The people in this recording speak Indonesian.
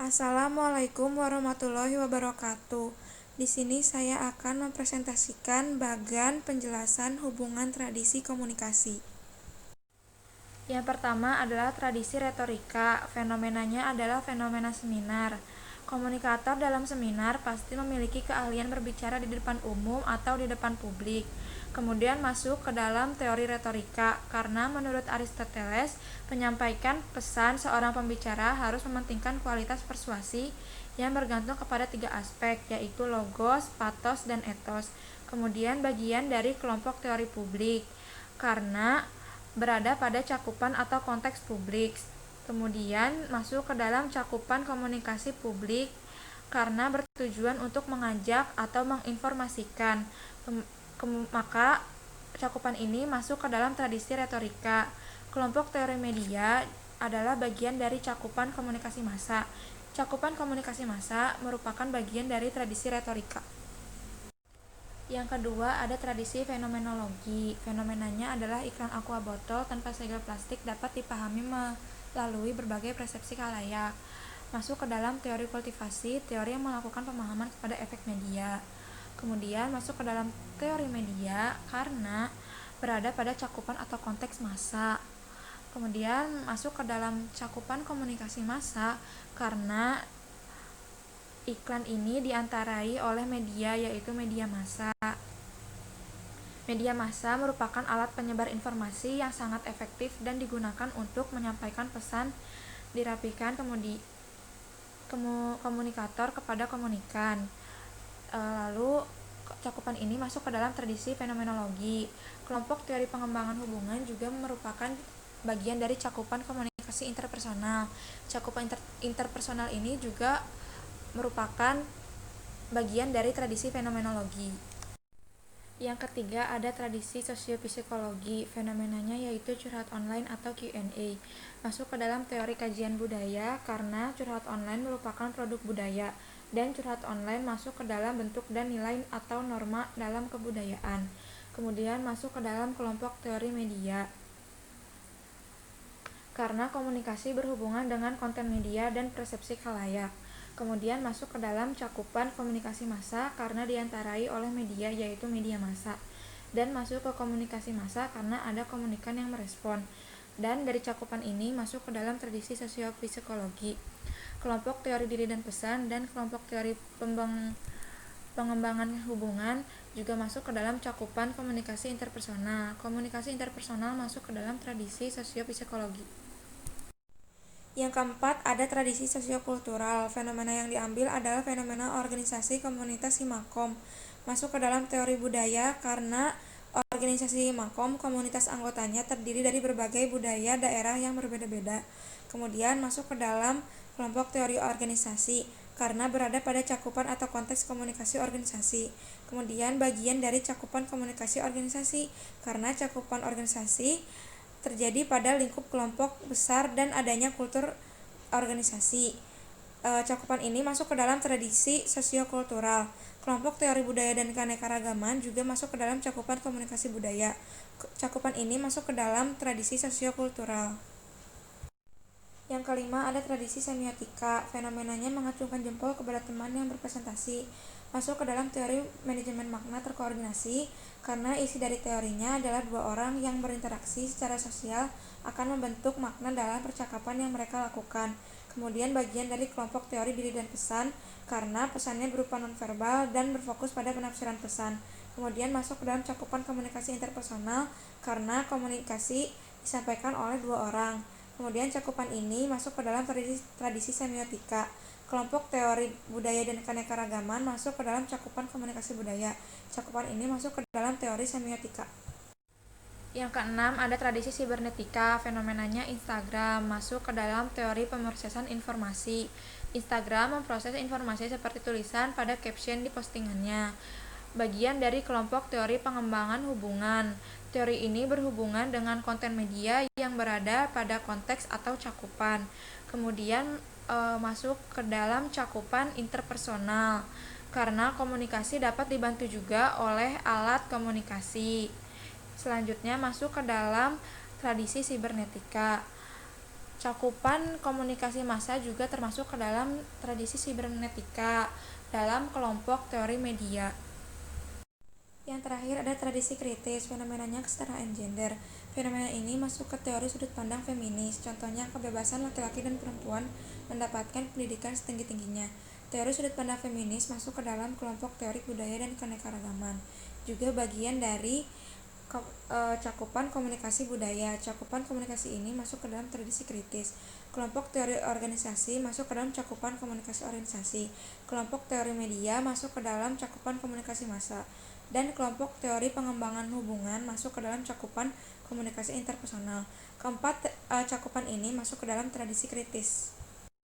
Assalamualaikum warahmatullahi wabarakatuh. Di sini saya akan mempresentasikan bagan penjelasan hubungan tradisi komunikasi. Yang pertama adalah tradisi retorika. Fenomenanya adalah fenomena seminar. Komunikator dalam seminar pasti memiliki keahlian berbicara di depan umum atau di depan publik. Kemudian masuk ke dalam teori retorika, karena menurut Aristoteles, menyampaikan pesan seorang pembicara harus mementingkan kualitas persuasi yang bergantung kepada 3 aspek, yaitu logos, patos, dan etos. Kemudian bagian dari kelompok teori publik, karena berada pada cakupan atau konteks publik. Kemudian masuk ke dalam cakupan komunikasi publik, karena bertujuan untuk mengajak atau menginformasikan. Maka cakupan ini masuk ke dalam tradisi retorika. Kelompok teori media adalah bagian dari cakupan komunikasi massa. Cakupan komunikasi massa merupakan bagian dari tradisi retorika. Yang kedua ada tradisi fenomenologi. Fenomenanya adalah iklan aqua botol tanpa segel plastik dapat dipahami melalui berbagai persepsi khalayak. Masuk ke dalam teori kultivasi, teori yang melakukan pemahaman kepada efek media. Kemudian masuk ke dalam teori media karena berada pada cakupan atau konteks massa. Kemudian masuk ke dalam cakupan komunikasi massa karena iklan ini diantarai oleh media, yaitu media massa. Media massa merupakan alat penyebar informasi yang sangat efektif dan digunakan untuk menyampaikan pesan dirapikan komunikator kepada komunikan. Lalu cakupan ini masuk ke dalam tradisi fenomenologi. Kelompok teori pengembangan hubungan juga merupakan bagian dari cakupan komunikasi interpersonal. Cakupan interpersonal ini juga merupakan bagian dari tradisi fenomenologi. Yang ketiga ada tradisi sosiopsikologi. Fenomenanya yaitu curhat online atau Q&A. Masuk ke dalam teori kajian budaya karena curhat online merupakan produk budaya dan curhat online masuk ke dalam bentuk dan nilai atau norma dalam kebudayaan. Kemudian masuk ke dalam kelompok teori media karena komunikasi berhubungan dengan konten media dan persepsi khalayak. Kemudian masuk ke dalam cakupan komunikasi massa karena diantarai oleh media, yaitu media massa. Dan masuk ke komunikasi massa karena ada komunikan yang merespon. Dan dari cakupan ini masuk ke dalam tradisi sosiopsikologi. Kelompok teori diri dan pesan dan kelompok teori pengembangan hubungan juga masuk ke dalam cakupan komunikasi interpersonal. Komunikasi interpersonal masuk ke dalam tradisi sosiopsikologi. Yang keempat ada tradisi sosiokultural. Fenomena yang diambil adalah fenomena organisasi komunitas Himakom. Masuk ke dalam teori budaya karena organisasi Himakom, komunitas anggotanya terdiri dari berbagai budaya daerah yang berbeda-beda. Kemudian masuk ke dalam kelompok teori organisasi karena berada pada cakupan atau konteks komunikasi organisasi. Kemudian bagian dari cakupan komunikasi organisasi karena cakupan organisasi terjadi pada lingkup kelompok besar dan adanya kultur organisasi. Cakupan ini masuk ke dalam tradisi sosiokultural. Kelompok teori budaya dan keanekaragaman juga masuk ke dalam cakupan komunikasi budaya. Cakupan ini masuk ke dalam tradisi sosiokultural. Yang kelima ada tradisi semiotika. Fenomenanya mengacungkan jempol kepada teman yang berpresentasi. Masuk ke dalam teori manajemen makna terkoordinasi karena isi dari teorinya adalah 2 orang yang berinteraksi secara sosial akan membentuk makna dalam percakapan yang mereka lakukan. Kemudian bagian dari kelompok teori diri dan pesan karena pesannya berupa nonverbal dan berfokus pada penafsiran pesan. Kemudian masuk ke dalam cakupan komunikasi interpersonal karena komunikasi disampaikan oleh 2 orang. Kemudian cakupan ini masuk ke dalam tradisi semiotika. Kelompok teori budaya dan keanekaragaman masuk ke dalam cakupan komunikasi budaya. Cakupan ini masuk ke dalam teori semiotika. Yang keenam ada tradisi sibernetika. Fenomenanya Instagram masuk ke dalam teori pemrosesan informasi. Instagram memproses informasi seperti tulisan pada caption di postingannya. Bagian dari kelompok teori pengembangan hubungan. Teori ini berhubungan dengan konten media yang berada pada konteks atau cakupan. Kemudian masuk ke dalam cakupan interpersonal karena komunikasi dapat dibantu juga oleh alat komunikasi. Selanjutnya masuk ke dalam tradisi sibernetika. Cakupan komunikasi massa juga termasuk ke dalam tradisi sibernetika dalam kelompok teori media. Yang terakhir ada tradisi kritis, fenomenanya kesetaraan gender. Fenomena ini masuk ke teori sudut pandang feminis, contohnya kebebasan laki-laki dan perempuan mendapatkan pendidikan setinggi-tingginya. Teori sudut pandang feminis masuk ke dalam kelompok teori budaya dan keanekaragaman, juga bagian dari cakupan komunikasi budaya. Cakupan komunikasi ini masuk ke dalam tradisi kritis. Kelompok teori organisasi masuk ke dalam cakupan komunikasi organisasi. Kelompok teori media masuk ke dalam cakupan komunikasi massa. Dan kelompok teori pengembangan hubungan masuk ke dalam cakupan komunikasi interpersonal. Keempat cakupan ini masuk ke dalam tradisi kritis.